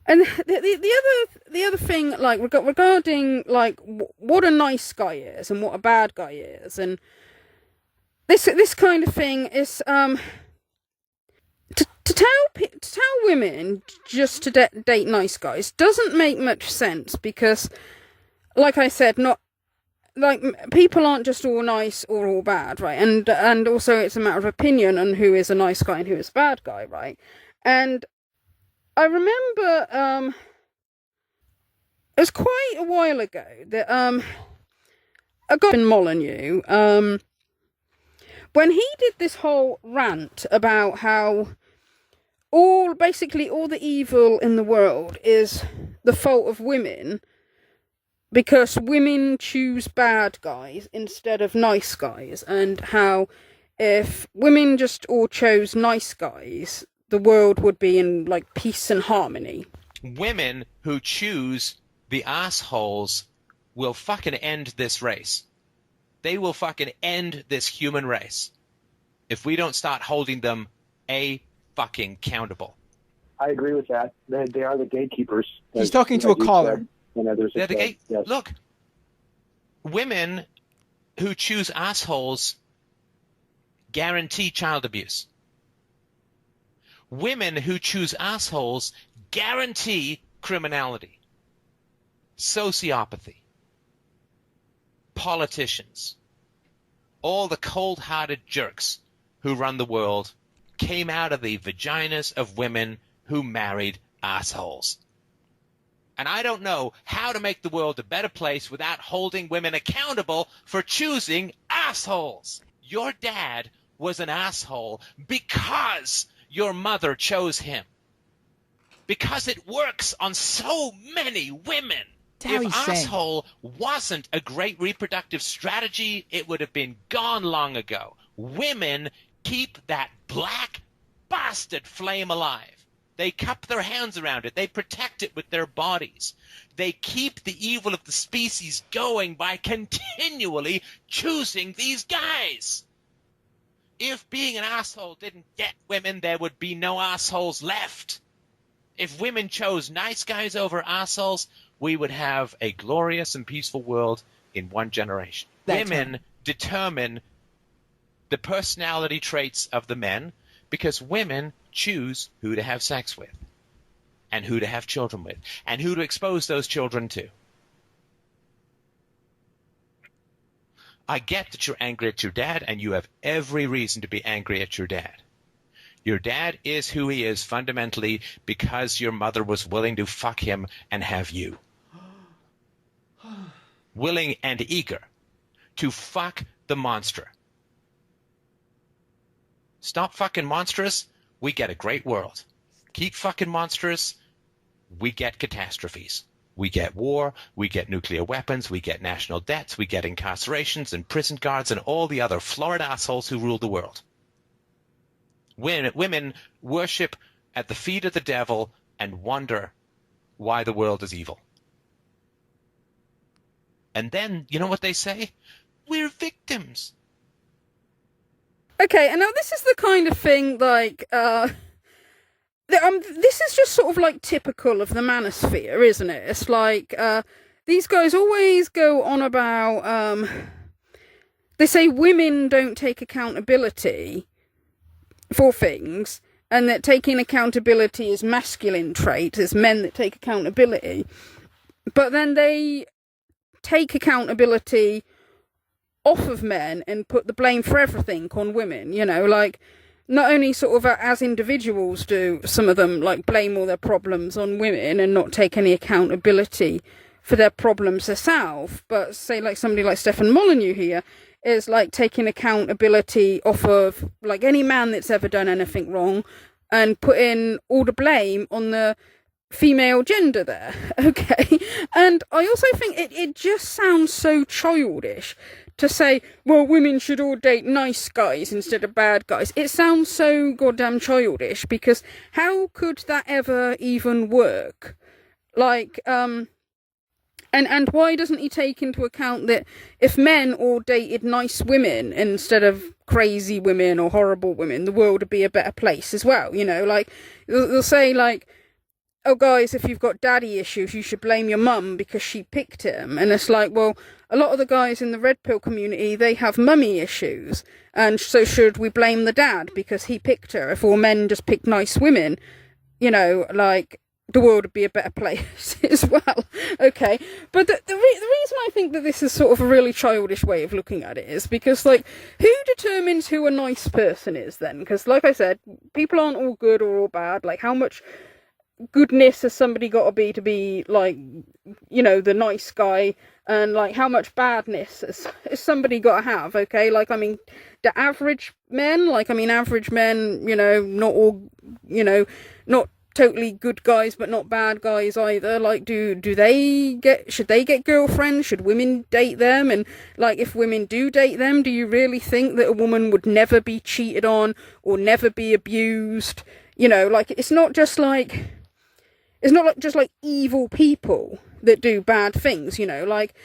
And the other thing, like regarding like what a nice guy is and what a bad guy is, and this kind of thing is to tell women just to date nice guys doesn't make much sense because, like I said, not like people aren't just all nice or all bad, right? And also it's a matter of opinion on who is a nice guy and who is a bad guy, right? And I remember it was quite a while ago that a guy in Molyneux when he did this whole rant about how basically all the evil in the world is the fault of women because women choose bad guys instead of nice guys, and how if women just all chose nice guys, the world would be in like peace and harmony. Women who choose the assholes will fucking end this race. They will fucking end this human race if we don't start holding them fucking countable. I agree with that. They are the gatekeepers. He's talking to a caller. They're the gate. Yes. Look, women who choose assholes guarantee child abuse. Women who choose assholes guarantee criminality, sociopathy, politicians, all the cold-hearted jerks who run the world came out of the vaginas of women who married assholes. And I don't know how to make the world a better place without holding women accountable for choosing assholes. Your dad was an asshole because your mother chose him. Because it works on so many women. If asshole wasn't a great reproductive strategy, it would have been gone long ago. Women keep that black bastard flame alive. They cup their hands around it. They protect it with their bodies. They keep the evil of the species going by continually choosing these guys. If being an asshole didn't get women, there would be no assholes left. If women chose nice guys over assholes, we would have a glorious and peaceful world in one generation. Women determine the personality traits of the men because women choose who to have sex with and who to have children with and who to expose those children to. I get that you're angry at your dad, and you have every reason to be angry at your dad. Your dad is who he is fundamentally because your mother was willing to fuck him and have you. Willing and eager to fuck the monster. Stop fucking monstrous, we get a great world. Keep fucking monstrous, we get catastrophes. We get war, we get nuclear weapons, we get national debts, we get incarcerations and prison guards and all the other florid assholes who rule the world. Women worship at the feet of the devil and wonder why the world is evil. And then, you know what they say? We're victims. Okay, and now this is the kind of thing, like, this is just sort of, like, typical of the manosphere, isn't it? It's like, these guys always go on about, they say women don't take accountability for things, and that taking accountability is masculine trait, it's men that take accountability. But then they take accountability off of men and put the blame for everything on women, you know, like, not only sort of as individuals do some of them, like, blame all their problems on women and not take any accountability for their problems themselves, but say, like, somebody like Stefan Molyneux here is, like, taking accountability off of, like, any man that's ever done anything wrong and putting all the blame on the female gender there, okay? And I also think it just sounds so childish to say, well, women should all date nice guys instead of bad guys. It sounds so goddamn childish, because how could that ever even work? Like, and why doesn't he take into account that if men all dated nice women instead of crazy women or horrible women, the world would be a better place as well, you know? Like, they'll say, like, oh guys, if you've got daddy issues, you should blame your mum because she picked him. And it's like, well, a lot of the guys in the red pill community, they have mummy issues, and so should we blame the dad because he picked her? If all men just picked nice women, you know, like, the world would be a better place as well. Okay, but the reason I think that this is sort of a really childish way of looking at it is because, like, who determines who a nice person is then? Because, like I said, people aren't all good or all bad. Like, how much goodness has somebody got to be, like, you know, the nice guy, and, like, how much badness has somebody got to have? Okay, like, I mean, the average men, like, I mean, average men, you know, not all, you know, not totally good guys but not bad guys either. Like, should they get girlfriends? Should women date them? And, like, if women do date them, do you really think that a woman would never be cheated on or never be abused? You know, like, it's not just like evil people that do bad things, you know, like,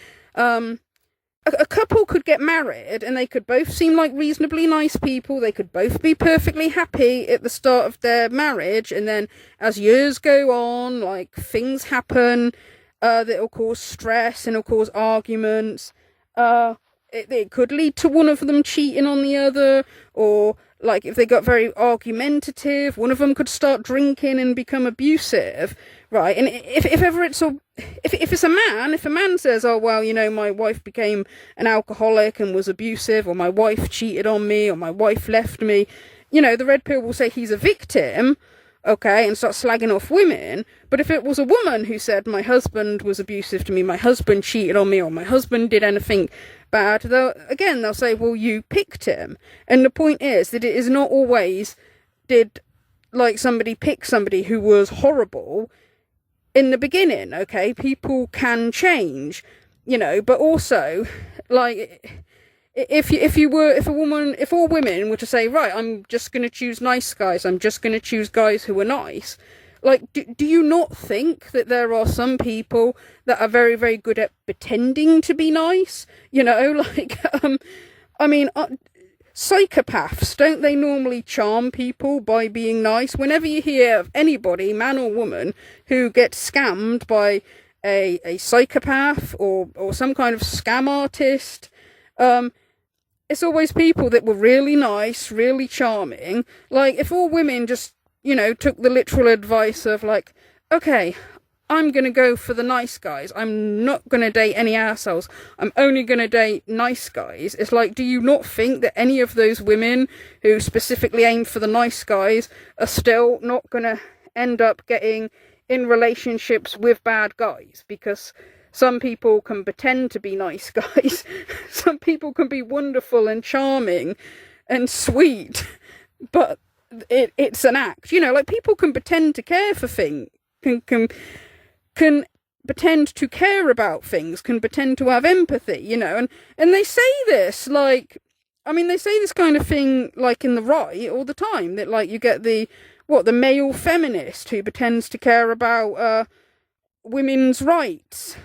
a couple could get married and they could both seem like reasonably nice people. They could both be perfectly happy at the start of their marriage, and then as years go on, like, things happen that'll cause stress and it'll cause arguments. It could lead to one of them cheating on the other, or, like, if they got very argumentative, one of them could start drinking and become abusive, right? And if it's a man, if a man says, oh, well, you know, my wife became an alcoholic and was abusive, or my wife cheated on me, or my wife left me, you know, the red pill will say he's a victim, okay, and start slagging off women. But if it was a woman who said, my husband was abusive to me, my husband cheated on me, or my husband did anything bad, they'll say, well, you picked him. And the point is that it is not always did, like, somebody pick somebody who was horrible in the beginning, okay? People can change, you know, but also, like, if all women were to say, right, I'm just going to choose nice guys, I'm just going to choose guys who are nice, like, do you not think that there are some people that are very, very good at pretending to be nice? You know, like, I mean, psychopaths, don't they normally charm people by being nice? Whenever you hear of anybody, man or woman, who gets scammed by a psychopath or some kind of scam artist, it's always people that were really nice, really charming. Like, if all women just, you know, took the literal advice of, like, okay, I'm going to go for the nice guys, I'm not going to date any assholes, I'm only going to date nice guys. It's like, do you not think that any of those women who specifically aim for the nice guys are still not going to end up getting in relationships with bad guys? Because some people can pretend to be nice guys, some people can be wonderful and charming and sweet, but it's an act, you know, like, people can pretend to care for things, can pretend to care about things, can pretend to have empathy, you know, and they say this, like, I mean, they say this kind of thing, like, in the right all the time, that, like, you get the male feminist who pretends to care about women's rights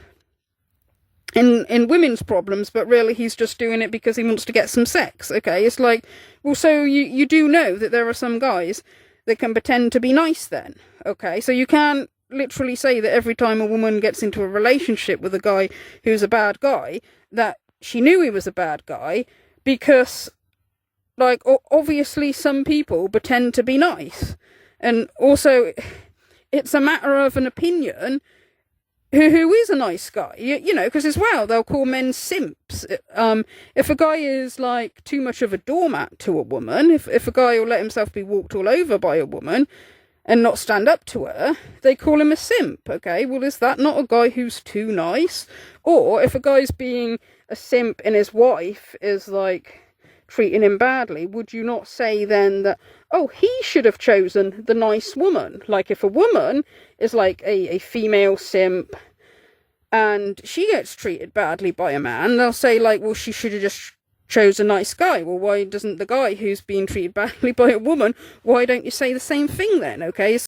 in women's problems, but really he's just doing it because he wants to get some sex, okay? It's like, well, so you do know that there are some guys that can pretend to be nice then, okay? So you can't literally say that every time a woman gets into a relationship with a guy who's a bad guy, that she knew he was a bad guy, because, like, obviously some people pretend to be nice. And also, it's a matter of an opinion who is a nice guy, you know, because as well, they'll call men simps. If a guy is, like, too much of a doormat to a woman, if a guy will let himself be walked all over by a woman and not stand up to her, they call him a simp, okay? Well, is that not a guy who's too nice? Or if a guy's being a simp and his wife is, like, treating him badly, would you not say then that, oh, he should have chosen the nice woman? Like, if a woman is, like, a female simp and she gets treated badly by a man, they'll say, like, well, she should have just chose a nice guy. Well, why doesn't the guy who's being treated badly by a woman, why don't you say the same thing then, okay?